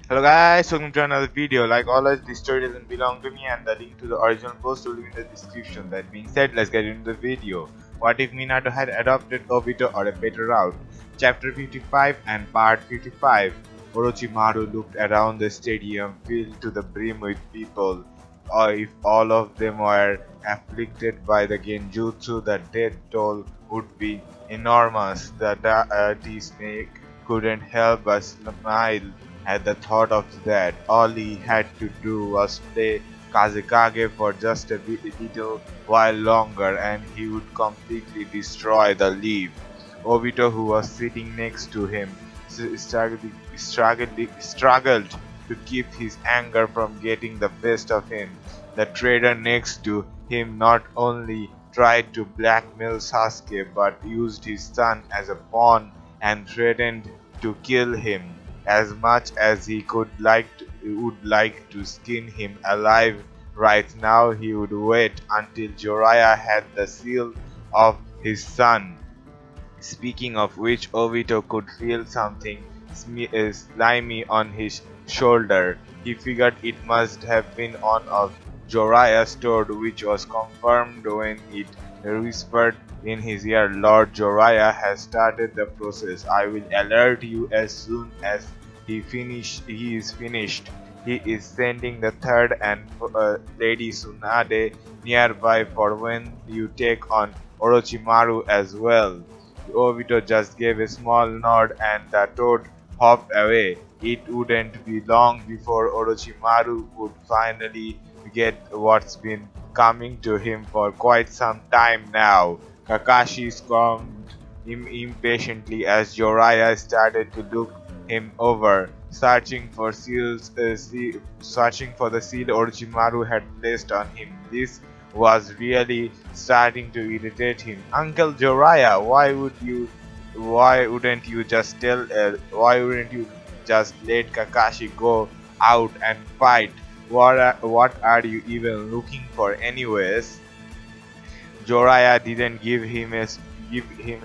Hello guys, welcome to another video. Like always, this story doesn't belong to me and the link to the original post will be in the description. That being said, let's get into the video. What if Minato had adopted Obito or a better route? Chapter 55 and part 55. Orochimaru looked around the stadium filled to the brim with people. Or if all of them were afflicted by the genjutsu, the death toll would be enormous. The dirty snake couldn't help but smile at the thought of that. All he had to do was play Kazekage for just a little while longer and he would completely destroy the leaf. Obito, who was sitting next to him, struggled to keep his anger from getting the best of him. The trader next to him not only tried to blackmail Sasuke but used his son as a pawn and threatened to kill him. As much as he would like to skin him alive right now, he would wait until Jiraiya had the seal of his son. Speaking of which, Obito could feel something slimy on his shoulder. He figured it must have been one of Jiraiya's toad, which was confirmed when it whispered in his ear, "Lord Jiraiya has started the process. I will alert you as soon as he is finished. He is sending the third and Lady Tsunade nearby for when you take on Orochimaru as well." Obito just gave a small nod and the toad hopped away. It wouldn't be long before Orochimaru would finally get what's been coming to him for quite some time now. Kakashi squirmed impatiently as Jiraiya started to look him over, searching for the seal Orochimaru had placed on him. This was really starting to irritate him. "Uncle Jiraiya, why wouldn't you just let Kakashi go out and fight? What are you even looking for anyways?" Jiraiya didn't give him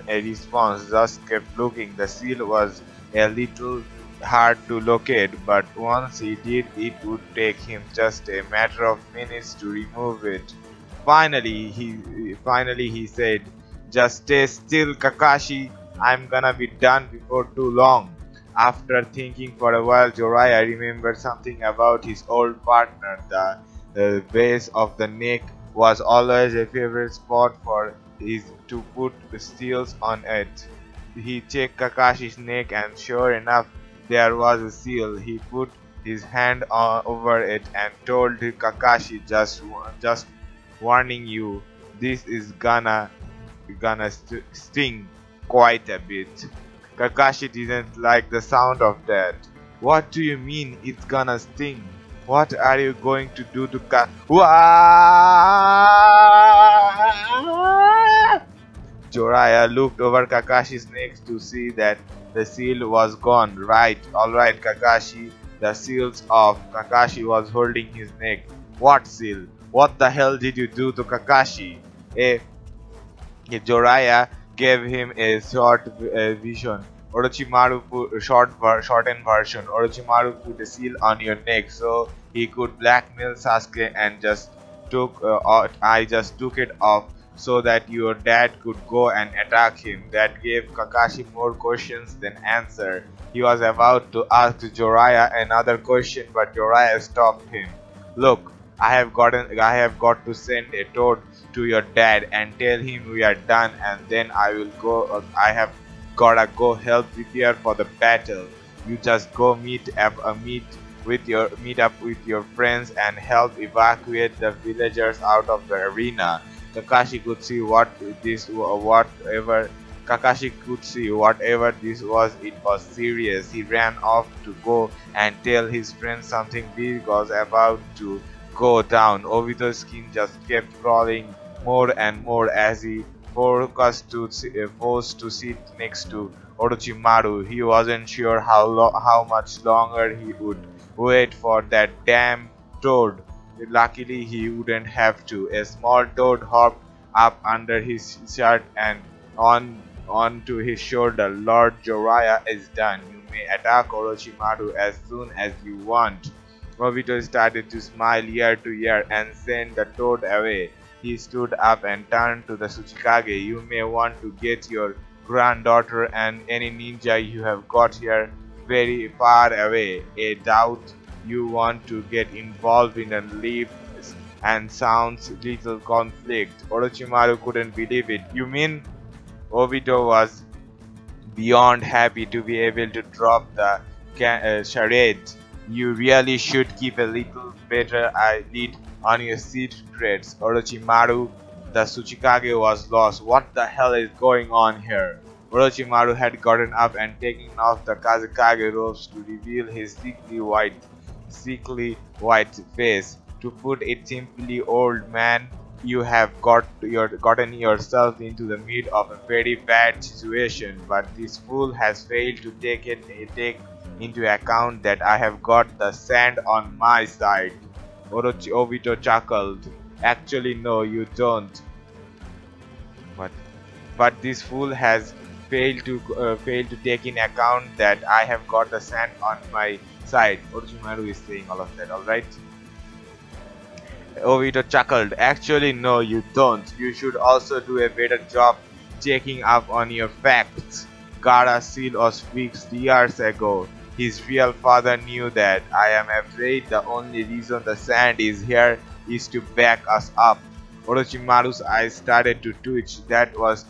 a response, just kept looking. The seal was a little hard to locate, but once he did, it would take him just a matter of minutes to remove it. Finally he said, "Just stay still, Kakashi. I'm gonna be done before too long." After thinking for a while, Jiraiya remembered something about his old partner. The base of the neck was always a favorite spot for his to put seals on it. He checked Kakashi's neck and sure enough there was a seal. He put his hand over it and told Kakashi, just warning you, this is gonna sting quite a bit." Kakashi didn't like the sound of that. "What do you mean it's gonna sting? What are you going to do to Jiraiya looked over Kakashi's neck to see that the seal was gone. Alright Kakashi, the seal's off." Kakashi was holding his neck. "What seal? What the hell did you do to Kakashi?" Jiraiya gave him a short vision. Shortened version. Orochimaru put a seal on your neck so he could blackmail Sasuke and I just took it off so that your dad could go and attack him. That gave Kakashi more questions than answer. He was about to ask Jiraiya another question, but Jiraiya stopped him. "Look, I have got to send a toad to your dad and tell him we are done, and then I will go. I have gotta go help prepare for the battle. You just go meet up with your friends and help evacuate the villagers out of the arena." Kakashi could see whatever this was, it was serious. He ran off to go and tell his friends something big was about to go down. Obito's skin just kept crawling more and more as he forced to sit next to Orochimaru. He wasn't sure how much longer he would wait for that damn toad. Luckily, he wouldn't have to. A small toad hopped up under his shirt and onto his shoulder. "Lord Jiraiya is done. You may attack Orochimaru as soon as you want. Obito started to smile ear to ear and sent the toad away. He stood up and turned to the Tsuchikage. You may want to get your granddaughter and any ninja you have got here very far away. I doubt you want to get involved in a leaps and sounds little conflict. Orochimaru couldn't believe it. You mean? Obito was beyond happy to be able to drop the charade. You really should keep a little better lid on your secrets. Orochimaru, the Tsuchikage was lost. What the hell is going on here? Orochimaru had gotten up and taken off the Kazekage robes to reveal his sickly white face. To put it simply, old man, you have gotten yourself into the mid of a very bad situation, but this fool has failed to take into account that I have got the sand on my side. Obito chuckled. Actually, no, you don't. But this fool has failed to take in account that I have got the sand on my side. Orochimaru is saying all of that, alright? Obito chuckled. Actually, no, you don't. You should also do a better job checking up on your facts. Gaara's seal was fixed years ago. His real father knew that. I am afraid the only reason the sand is here is to back us up. Orochimaru's eyes started to twitch. That was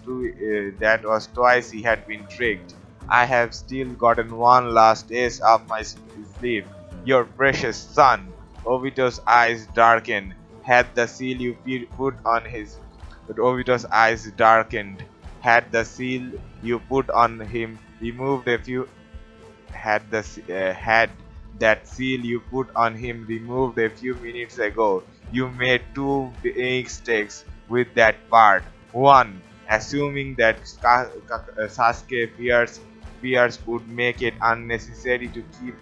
twice he had been tricked. I have still gotten one last ace up my sleeve. Your precious son. Obito's eyes darkened. Had the seal you put on his Obito's eyes darkened. Had the seal you put on him removed a few had that seal you put on him removed a few minutes ago. You made two mistakes with that part. One, assuming that Sasuke fears would make it unnecessary to keep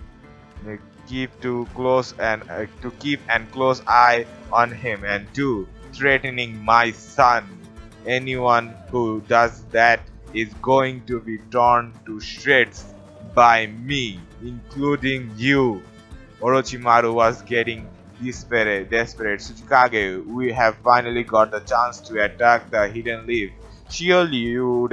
an close eye on him, and two, threatening my son. Anyone who does that is going to be torn to shreds by me, including you. Orochimaru was getting desperate. Tsuchikage, we have finally got the chance to attack the hidden leaf. Surely you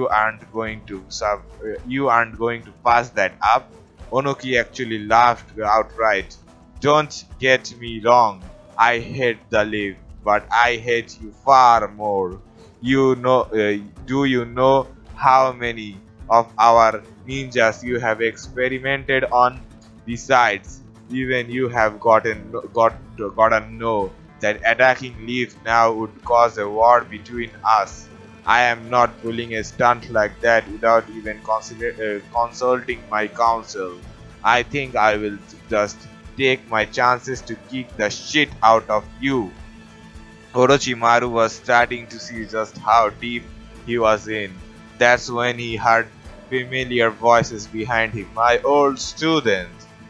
aren't going to pass that up. Onoki actually laughed outright. Don't get me wrong, I hate the leaf, but I hate you far more. Do you know how many of our ninjas you have experimented on? Besides, even you have gotten know that attacking leaf now would cause a war between us. I am not pulling a stunt like that without even consulting my council. I think I will just take my chances to kick the shit out of you. Orochimaru was starting to see just how deep he was in. That's when he heard familiar voices behind him. My old student,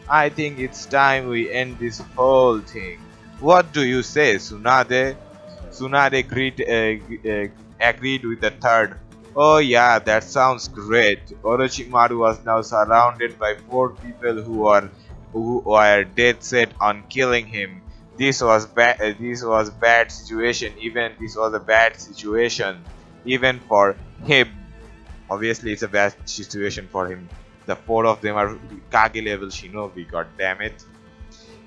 I think it's time we end this whole thing. What do you say, Tsunade? Tsunade agreed with the third. Oh yeah, that sounds great. Orochimaru was now surrounded by 4 people who were dead set on killing him. This was a bad situation even for him. Obviously, it's a bad situation for him. The 4 of them are Kage level shinobi. God damn it!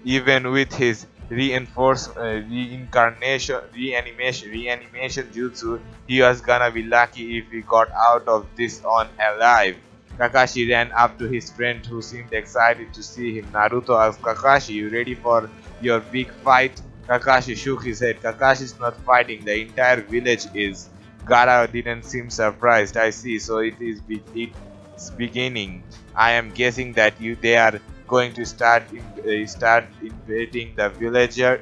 Even with his reanimation jutsu, he was gonna be lucky if he got out of this on alive. Kakashi ran up to his friend, who seemed excited to see him. Naruto asked, Kakashi, you ready for your big fight? Kakashi shook his head. Kakashi's not fighting, the entire village is. Gaara didn't seem surprised. I see, so it's beginning. I am guessing that they are going to start invading the villager.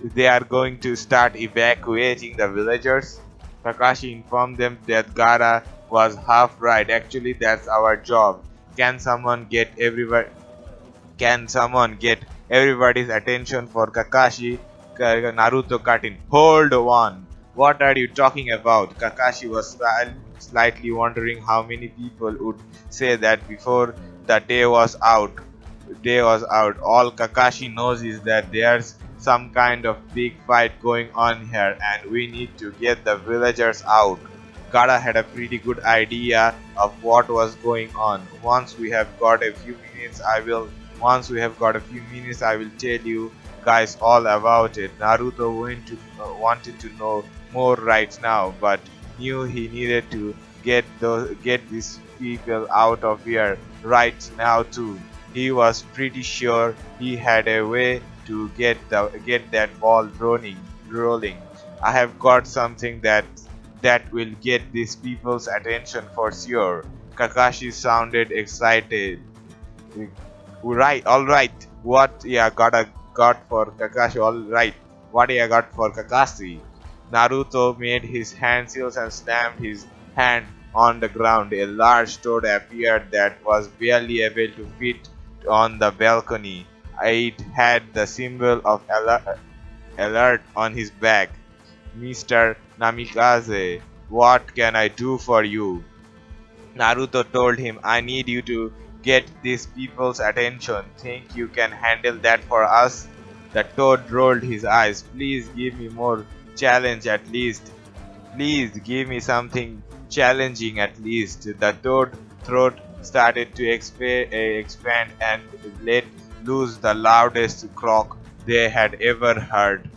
They are going to start evacuating the villagers. Kakashi informed them that Gaara was half right. Actually, that's our job. Can someone get everybody's attention for Kakashi? Naruto cut in. Hold on. What are you talking about? Kakashi was slightly wondering how many people would say that before the day was out. All Kakashi knows is that there's some kind of big fight going on here and we need to get the villagers out. Gara had a pretty good idea of what was going on. Once we have got a few minutes, I will tell you guys all about it. Naruto wanted to know more right now, but knew he needed to get these people out of here right now too. He was pretty sure he had a way to get that ball rolling. I have got something that will get these people's attention for sure. Kakashi sounded excited. Right, alright. What ya got for Kakashi? Alright. What ya got for Kakashi? Naruto made his hand seals and slammed his hand on the ground. A large toad appeared that was barely able to fit on the balcony. It had the symbol of alert on his back. Mr. Namikaze, what can I do for you? Naruto told him, I need you to get these people's attention. Think you can handle that for us? The toad rolled his eyes. Please give me more challenge at least. Please give me something challenging at least. The toad throat started to expand and let loose the loudest croak they had ever heard.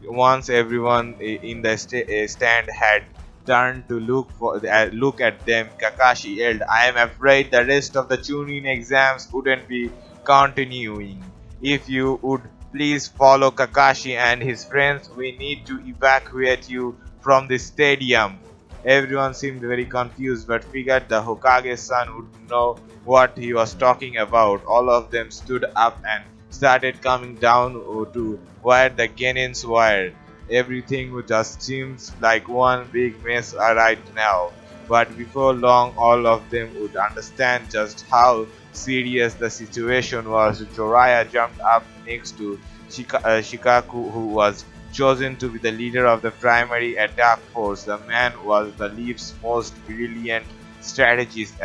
Once everyone in the stand had turned to look at them, Kakashi yelled, I am afraid the rest of the Chunin exams wouldn't be continuing. If you would please follow Kakashi and his friends, we need to evacuate you from the stadium. Everyone seemed very confused but figured the Hokage's son would know what he was talking about. All of them stood up and started coming down to where the Genins were. Everything just seems like one big mess right now. But before long, all of them would understand just how serious the situation was. Jiraiya jumped up next to Shikaku, who was chosen to be the leader of the primary attack force. The man was the Leaf's most brilliant strategist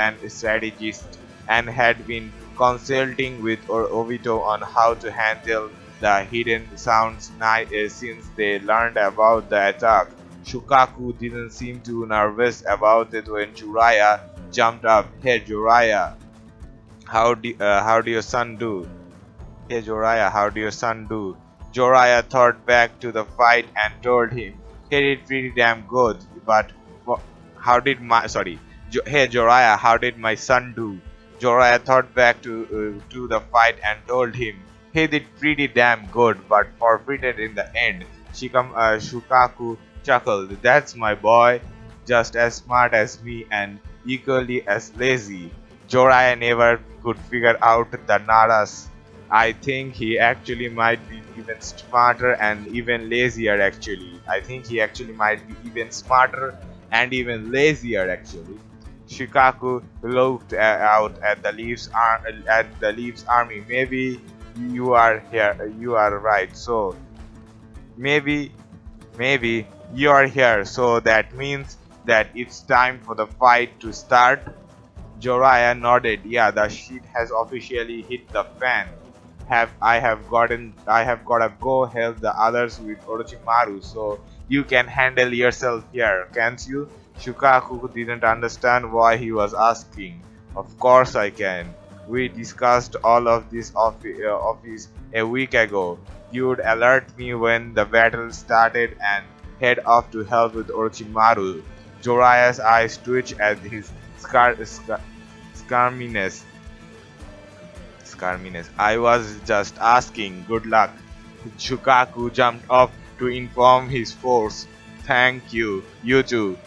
and had been consulting with Obito on how to handle the hidden sounds since they learned about the attack. Shukaku didn't seem too nervous about it when Jiraiya jumped up. Hey Jiraiya, how do your son do? Hey Jiraiya, how do your son do? Jiraiya thought back to the fight and told him, he did pretty damn good, but how did my Hey Jiraiya, how did my son do? Jiraiya thought back to the fight and told him, he did pretty damn good, but forfeited in the end. Shukaku chuckled, that's my boy, just as smart as me and equally as lazy. Jiraiya never could figure out the Naras. I think he actually might be even smarter and even lazier actually. I think he actually might be even smarter and even lazier actually. Shikaku looked out at the Leaf's army. Maybe you are here. You are right. So maybe you are here. So that means that it's time for the fight to start. Jiraiya nodded. Yeah, the shit has officially hit the fan. I have got to go help the others with Orochimaru, so you can handle yourself here, can't you? Shukaku didn't understand why he was asking. Of course I can. We discussed all of this office a week ago. You'd alert me when the battle started and head off to help with Orochimaru. Jiraiya's eyes twitched at his scarminess. I was just asking. Good luck. Shukaku jumped up to inform his force. Thank you. You too.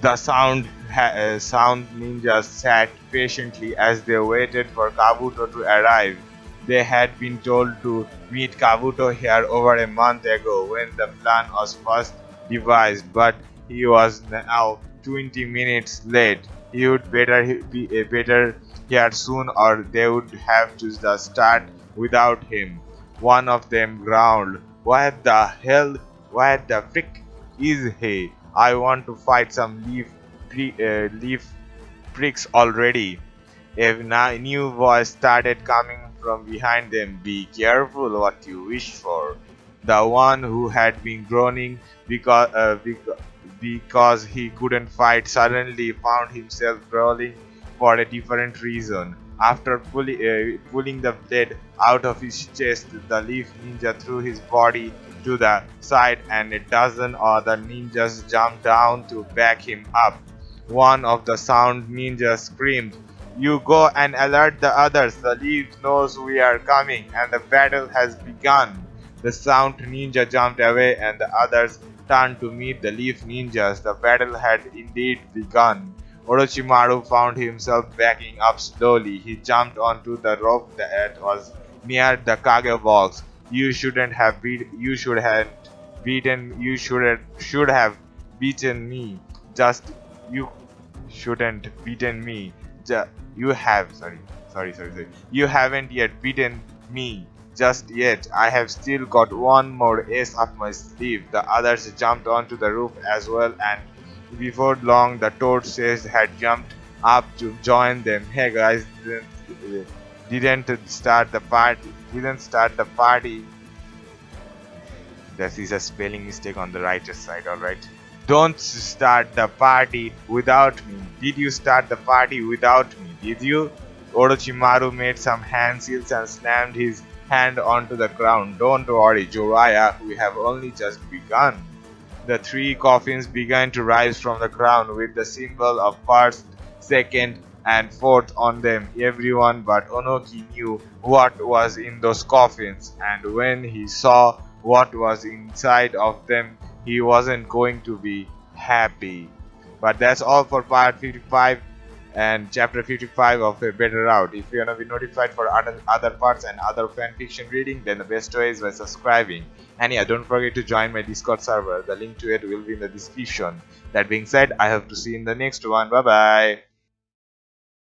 The sound ninjas sat patiently as they waited for Kabuto to arrive. They had been told to meet Kabuto here over a month ago when the plan was first devised, but he was now 20 minutes late. He would better here soon or they would have to start without him. One of them growled, what the hell? What the frick is he? I want to fight some Leaf leaf pricks already. A new voice started coming from behind them. Be careful what you wish for. The one who had been groaning because he couldn't fight suddenly found himself growling for a different reason. After pulling the blade out of his chest, the leaf ninja threw his body to the side and a dozen other ninjas jumped down to back him up. One of the sound ninjas screamed, "You go and alert the others. The leaf knows we are coming and the battle has begun." The sound ninja jumped away and the others turned to meet the leaf ninjas. The battle had indeed begun. Orochimaru found himself backing up slowly. He jumped onto the rope that was near the Kage box. You should have beaten me. Just you shouldn't beaten me. You have sorry. You haven't yet beaten me. Just yet. I have still got one more ace up my sleeve. The others jumped onto the roof as well, and before long the Toad Sage had jumped up to join them. Hey guys, didn't start the party. That is a spelling mistake on the right side, alright? Don't start the party without me. Did you start the party without me? Did you? Orochimaru made some hand seals and slammed his hand onto the ground. Don't worry, Jiraiya, we have only just begun. The three coffins began to rise from the ground with the symbol of first, second, and fourth on them. Everyone but Onoki knew what was in those coffins, and when he saw what was inside of them, he wasn't going to be happy. But that's all for part 55 and chapter 55 of A Better Route. If you want to be notified for other parts and other fanfiction reading, then the best way is by subscribing. And yeah, don't forget to join my Discord server. The link to it will be in the description. That being said, I hope to see you in the next one. Bye bye.